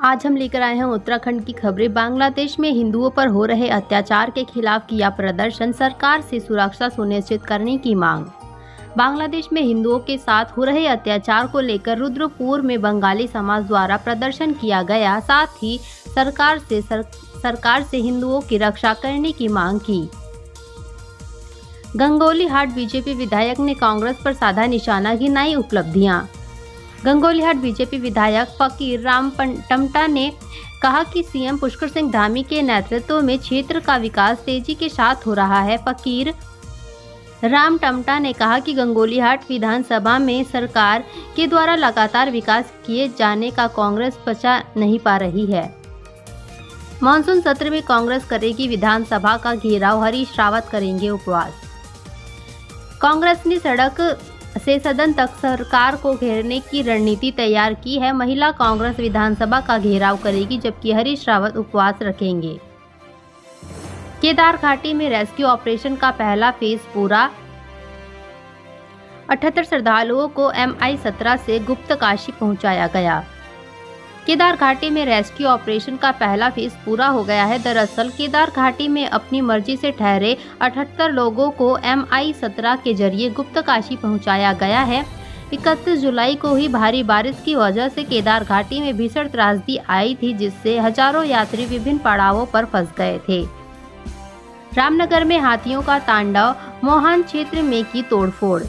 आज हम लेकर आए हैं उत्तराखंड की खबरें। बांग्लादेश में हिंदुओं पर हो रहे अत्याचार के खिलाफ किया प्रदर्शन, सरकार से सुरक्षा सुनिश्चित करने की मांग। बांग्लादेश में हिंदुओं के साथ हो रहे अत्याचार को लेकर रुद्रपुर में बंगाली समाज द्वारा प्रदर्शन किया गया। साथ ही सरकार से हिंदुओं की रक्षा करने की मांग की। गंगोलीहाट बीजेपी विधायक ने कांग्रेस पर साधा निशाना, गिनाई उपलब्धियां। गंगोलीहाट बीजेपी विधायक फकीर राम टमटा ने कहा कि सीएम पुष्कर सिंह धामी के नेतृत्व में क्षेत्र का विकास तेजी के साथ हो रहा है। फकीर राम टमटा ने कहा कि गंगोलीहाट विधानसभा में सरकार के द्वारा लगातार विकास किए जाने का कांग्रेस पचा नहीं पा रही है। मानसून सत्र में कांग्रेस करेगी विधानसभा का घेराव, हरीश रावत करेंगे उपवास। कांग्रेस ने सड़क से सदन तक सरकार को घेरने की रणनीति तैयार की है। महिला कांग्रेस विधानसभा का घेराव करेगी, जबकि हरीश रावत उपवास रखेंगे। केदार घाटी में रेस्क्यू ऑपरेशन का पहला फेज पूरा। 78 श्रद्धालुओं को MI-17 से गुप्त काशी पहुंचाया गया। केदार घाटी में रेस्क्यू ऑपरेशन का पहला फेज पूरा हो गया है। दरअसल केदार घाटी में अपनी मर्जी से ठहरे 78 लोगों को MI-17 के जरिए गुप्त काशी पहुंचाया गया है। 31 जुलाई को ही भारी बारिश की वजह से केदार घाटी में भीषण त्रासदी आई थी, जिससे हजारों यात्री विभिन्न पड़ावों पर फंस गए थे। रामनगर में हाथियों का तांडव, मोहान क्षेत्र में की तोड़फोड़।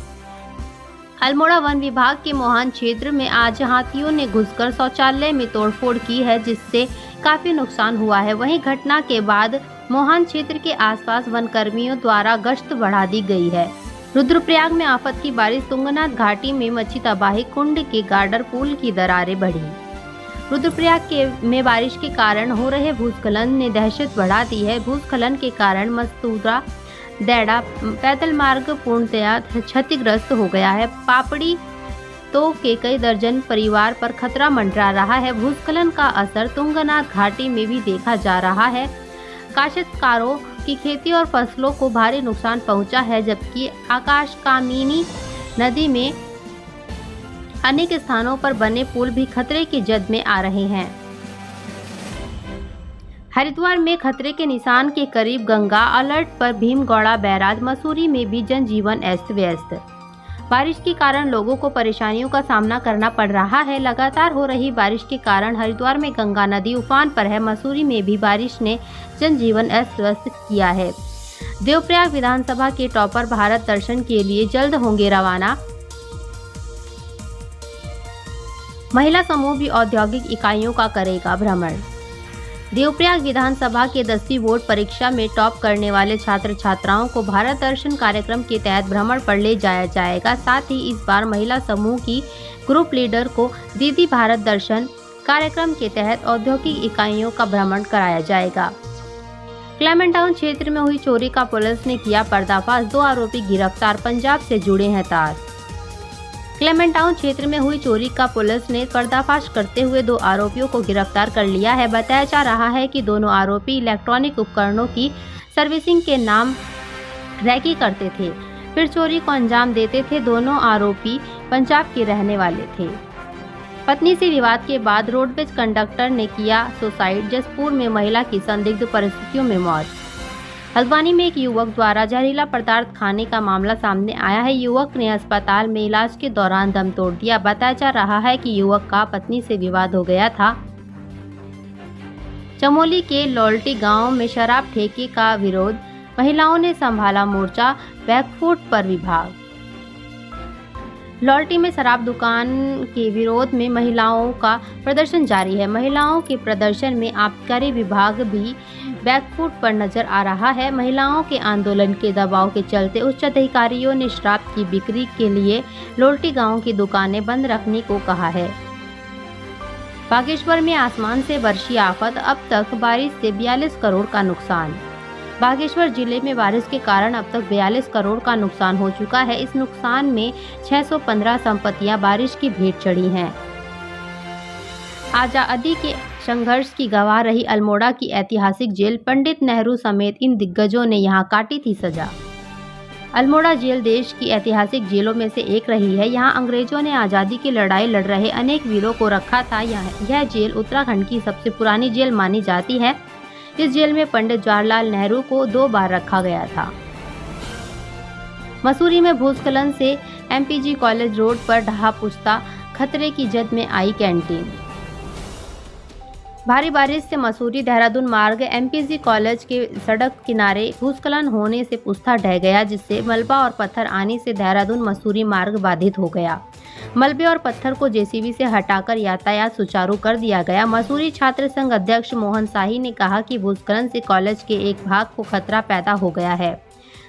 अल्मोड़ा वन विभाग के मोहान क्षेत्र में आज हाथियों ने घुसकर शौचालय में तोड़फोड़ की है, जिससे काफी नुकसान हुआ है। वहीं घटना के बाद मोहान क्षेत्र के आसपास वन कर्मियों द्वारा गश्त बढ़ा दी गई है। रुद्रप्रयाग में आफत की बारिश, तुंगनाथ घाटी में मची तबाही, कुंड के गार्डर पुल की दरारें बढ़ी। रुद्रप्रयाग में बारिश के कारण हो रहे भूस्खलन ने दहशत बढ़ा दी है। भूस्खलन के कारण मस्तूरा दैड़ा पैदल मार्ग पूर्णतया क्षतिग्रस्त हो गया है। पापड़ी तो के कई दर्जन परिवार पर खतरा मंडरा रहा है। भूस्खलन का असर तुंगनाथ घाटी में भी देखा जा रहा है। काश्तकारों की खेती और फसलों को भारी नुकसान पहुंचा है, जबकि आकाशकामिनी नदी में अनेक स्थानों पर बने पुल भी खतरे की जद में आ रहे हैं। हरिद्वार में खतरे के निशान के करीब गंगा अलर्ट पर भीमगौड़ा बैराज। मसूरी में भी जनजीवन अस्त व्यस्त। बारिश के कारण लोगों को परेशानियों का सामना करना पड़ रहा है। लगातार हो रही बारिश के कारण हरिद्वार में गंगा नदी उफान पर है। मसूरी में भी बारिश ने जनजीवन अस्त व्यस्त किया है। देवप्रयाग विधानसभा के टॉपर भारत दर्शन के लिए जल्द होंगे रवाना। महिला समूह भी औद्योगिक इकाइयों का करेगा भ्रमण। देवप्रयाग विधानसभा के 10वीं बोर्ड परीक्षा में टॉप करने वाले छात्र छात्राओं को भारत दर्शन कार्यक्रम के तहत भ्रमण पर ले जाया जाएगा। साथ ही इस बार महिला समूह की ग्रुप लीडर को दीदी भारत दर्शन कार्यक्रम के तहत औद्योगिक इकाइयों का भ्रमण कराया जाएगा। क्लेमेंट टाउन क्षेत्र में हुई चोरी का पुलिस ने किया पर्दाफाश, 2 आरोपी गिरफ्तार, पंजाब से जुड़े हैं तार। क्लेमेंट टाउन क्षेत्र में हुई चोरी का पुलिस ने पर्दाफाश करते हुए 2 आरोपियों को गिरफ्तार कर लिया है। बताया जा रहा है कि दोनों आरोपी इलेक्ट्रॉनिक उपकरणों की सर्विसिंग के नाम रैकी करते थे, फिर चोरी को अंजाम देते थे। दोनों आरोपी पंजाब के रहने वाले थे। पत्नी से विवाद के बाद रोडवेज कंडक्टर ने किया सुसाइड। जसपुर में महिला की संदिग्ध परिस्थितियों में मौत। हल्द्वानी में एक युवक द्वारा जहरीला पदार्थ खाने का मामला सामने आया है। युवक ने अस्पताल में इलाज के दौरान दम तोड़ दिया। बताया जा रहा है कि युवक का पत्नी से विवाद हो गया था। चमोली के लौल्टी गांव में शराब ठेके का विरोध, महिलाओं ने संभाला मोर्चा, बैकफुट पर विभाग। लौल्टी में शराब दुकान के विरोध में महिलाओं का प्रदर्शन जारी है। महिलाओं के प्रदर्शन में आबकारी विभाग भी बैकफुट पर नजर आ रहा है। महिलाओं के आंदोलन के दबाव के चलते उच्च अधिकारियों ने शराब की बिक्री के लिए लौल्टी गांव की दुकानें बंद रखने को कहा है। बागेश्वर में आसमान से बरसी आफत, अब तक बारिश से 42 करोड़ का नुकसान। बागेश्वर जिले में बारिश के कारण अब तक 42 करोड़ का नुकसान हो चुका है। इस नुकसान में 615 संपत्तियां बारिश की भेंट चढ़ी हैं। आजादी के संघर्ष की गवाह रही अल्मोड़ा की ऐतिहासिक जेल, पंडित नेहरू समेत इन दिग्गजों ने यहां काटी थी सजा। अल्मोड़ा जेल देश की ऐतिहासिक जेलों में से एक रही है। यहाँ अंग्रेजों ने आज़ादी की लड़ाई लड़ रहे अनेक वीरों को रखा था। यह जेल उत्तराखंड की सबसे पुरानी जेल मानी जाती है। इस जेल में पंडित जवाहरलाल नेहरू को 2 बार रखा गया था। मसूरी में भूस्खलन से एमपीजी कॉलेज रोड पर ढहा पुश्ता, खतरे की जद में आई कैंटीन। भारी बारिश से मसूरी देहरादून मार्ग एमपीजी कॉलेज के सड़क किनारे भूस्खलन होने से पुश्ता ढह गया, जिससे मलबा और पत्थर आने से देहरादून मसूरी मार्ग बाधित हो गया। मलबे और पत्थर को जेसीबी से हटाकर यातायात सुचारू कर दिया गया। मसूरी छात्र संघ अध्यक्ष मोहन शाही ने कहा कि भूस्खलन से कॉलेज के एक भाग को खतरा पैदा हो गया है।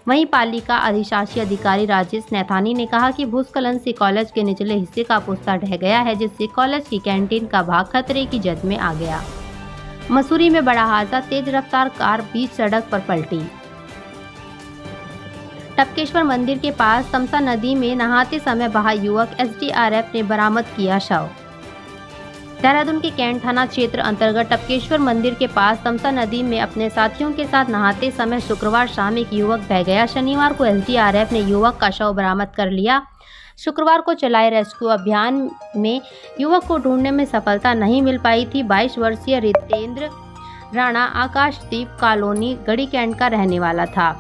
वहीं पालिका अधिशासी अधिकारी राजेश नैथानी ने कहा कि भूस्खलन से कॉलेज के निचले हिस्से का पुश्ता ढह गया है, जिससे कॉलेज की कैंटीन का भाग खतरे की जद में आ गया। मसूरी में बड़ा हादसा, तेज रफ्तार कार बीच सड़क पर पलटी। टपकेश्वर मंदिर के पास तमसा नदी में नहाते समय बहा युवक, एसडीआरएफ ने बरामद किया शव। देहरादून के कैंट थाना क्षेत्र अंतर्गत टपकेश्वर मंदिर के पास तमसा नदी में अपने साथियों के साथ नहाते समय शुक्रवार शाम एक युवक बह गया। शनिवार को एसडीआरएफ ने युवक का शव बरामद कर लिया। शुक्रवार को चलाए रेस्क्यू अभियान में युवक को ढूंढने में सफलता नहीं मिल पाई थी। 22 वर्षीय रितेंद्र राणा आकाशदीप कॉलोनी गढ़ी कैंट का रहने वाला था।